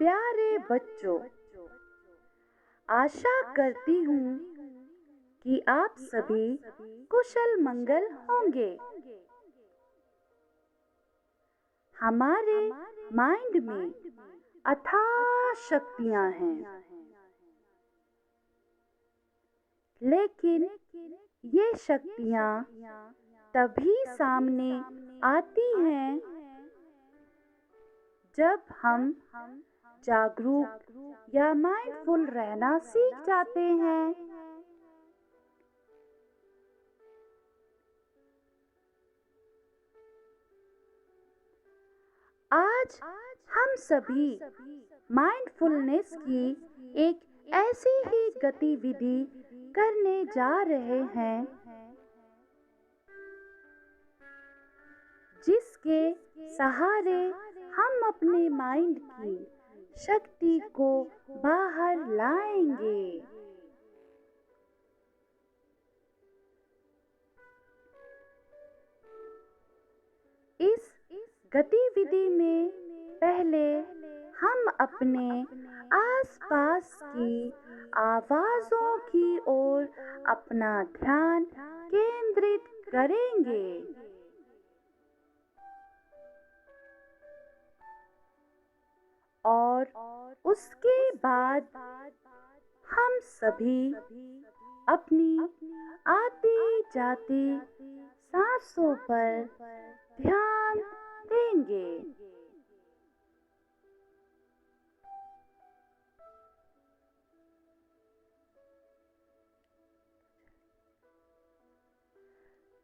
प्यारे बच्चों, आशा करती हूँ कि आप सभी कुशल मंगल होंगे। हमारे माइंड में अथाह शक्तियाँ हैं, लेकिन ये शक्तियाँ तभी सामने आती हैं जब हम जागरूक या माइंडफुल रहना सीख जाते हैं। आज हम सभी माइंडफुलनेस की एक ऐसी ही गतिविधि करने जा रहे हैं जिसके सहारे हम अपने माइंड की शक्ति को बाहर लाएंगे। इस गतिविधि में पहले हम अपने आसपास की आवाजों की ओर अपना ध्यान केंद्रित करेंगे। और उसके बाद हम सभी अपनी आती जाती सांसों पर ध्यान देंगे।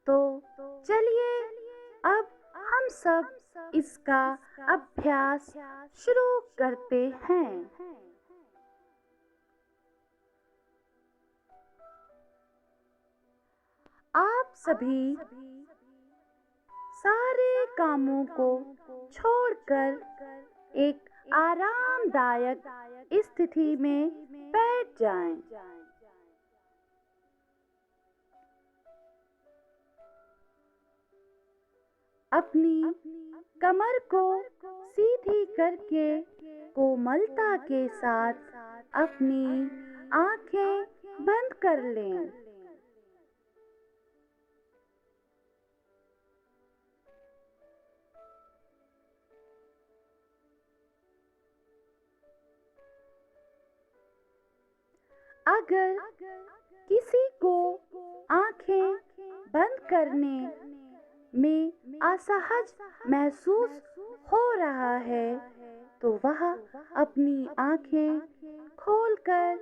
तो चलिए अब हम सब इसका अभ्यास शुरू करते हैं। आप सभी सारे कामों को छोड़कर एक आरामदायक स्थिति में बैठ जाएं। अपनी कमर को सीधी करके कोमलता के साथ अपनी आंखें बंद कर लें। अगर किसी को आंखें बंद करने में असहज महसूस हो रहा है तो वह अपनी आंखें खोलकर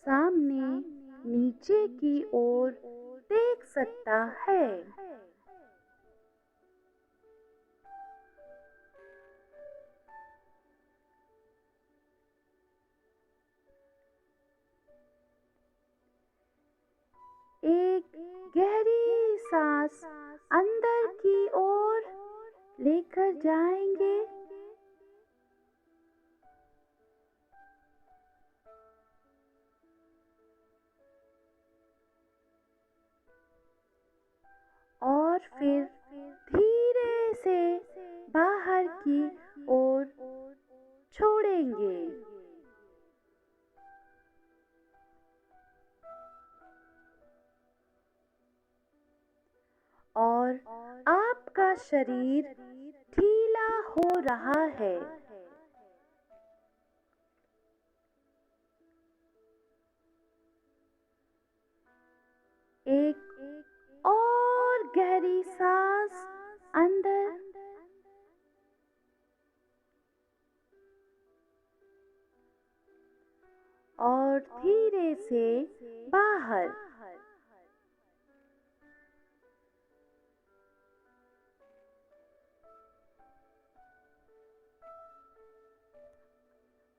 सामने नीचे की ओर देख सकता है। एक गहरी सांस अंदर की ओर लेकर जाएंगे और फिर धीरे से बाहर की ओर छोड़ेंगे। और आपका शरीर ढीला हो रहा है। एक और गहरी सांस अंदर और धीरे से बाहर।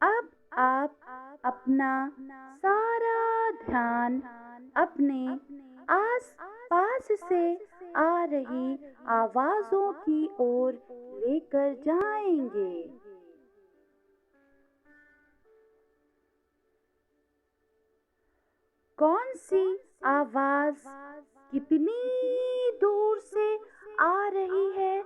अब आप अपना सारा ध्यान अपने आस पास से आ रही आवाजों की ओर लेकर जाएंगे। कौन सी आवाज कितनी दूर से आ रही है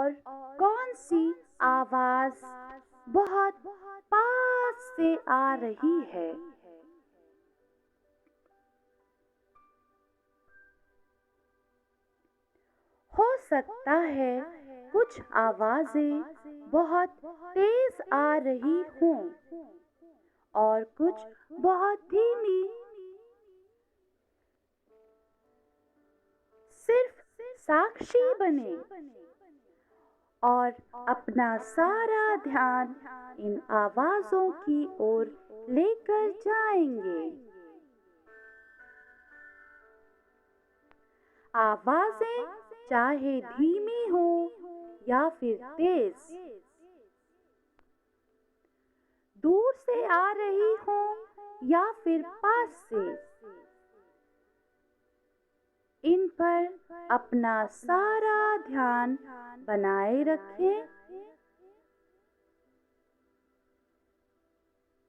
और कौन सी आवाज बहुत पास से आ रही है। हो सकता है कुछ आवाजें बहुत तेज आ रही हों और कुछ बहुत धीमी। सिर्फ साक्षी बने और अपना सारा ध्यान इन आवाजों की ओर लेकर जाएंगे। आवाजें चाहे धीमी हो या फिर तेज, दूर से आ रही हो या फिर पास से, इन पर अपना सारा ध्यान बनाए रखें।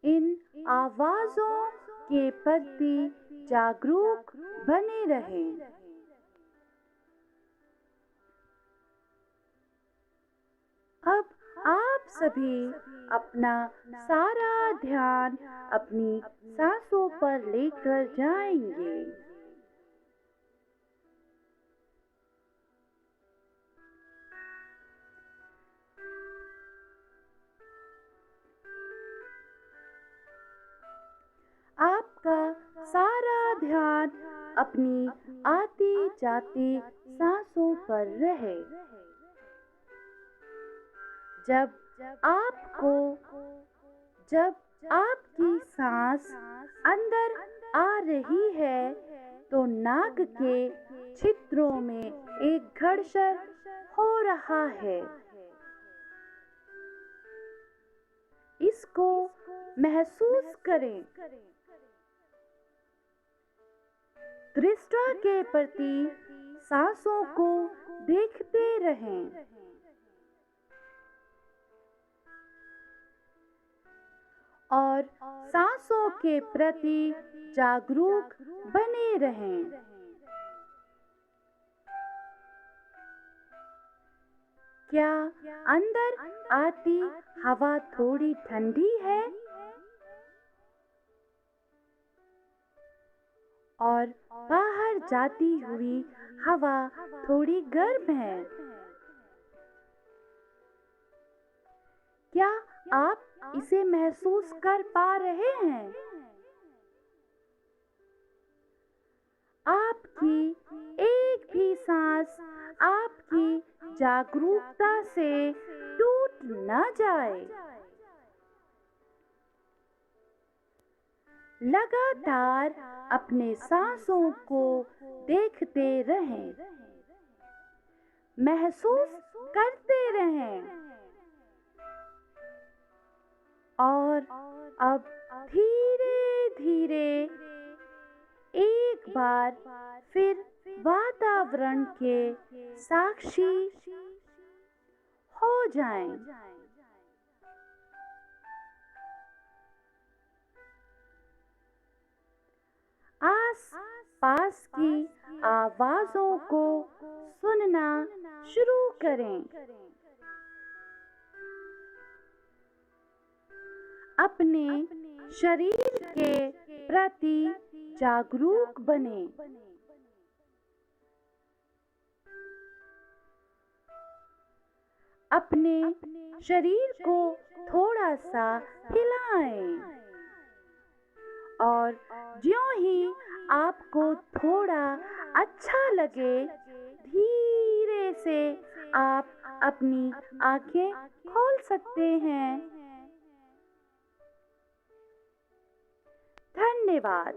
इन आवाजों के प्रति जागरूक बने रहें। अब आप सभी अपना सारा ध्यान अपनी सांसों पर लेकर जाएंगे। आपका सारा ध्यान अपनी आती जाती सांसों पर रहे। जब आपकी सांस अंदर आ रही है तो नाक के छिद्रों में एक घर्षण हो रहा है। इसको महसूस करें। दृष्टि के प्रति सांसों को देखते रहें। और सांसों के प्रति जागरूक बने रहें। क्या अंदर आती हवा थोड़ी ठंडी है और बाहर जाती हुई हवा थोड़ी गर्म है? क्या आप इसे महसूस कर पा रहे हैं? आपकी एक भी सांस आपकी जागरूकता से टूट न जाए। लगातार अपने सांसों को देखते रहें, महसूस करते रहें और अब धीरे धीरे एक बार फिर वातावरण के साक्षी हो जाएं। आस पास की आवाजों को सुनना शुरू करें। अपने शरीर के प्रति जागरूक बने। अपने शरीर को थोड़ा सा हिलाएं और ज्यों ही आपको थोड़ा अच्छा लगे, धीरे से आप अपनी आंखें खोल सकते हैं। धन्यवाद।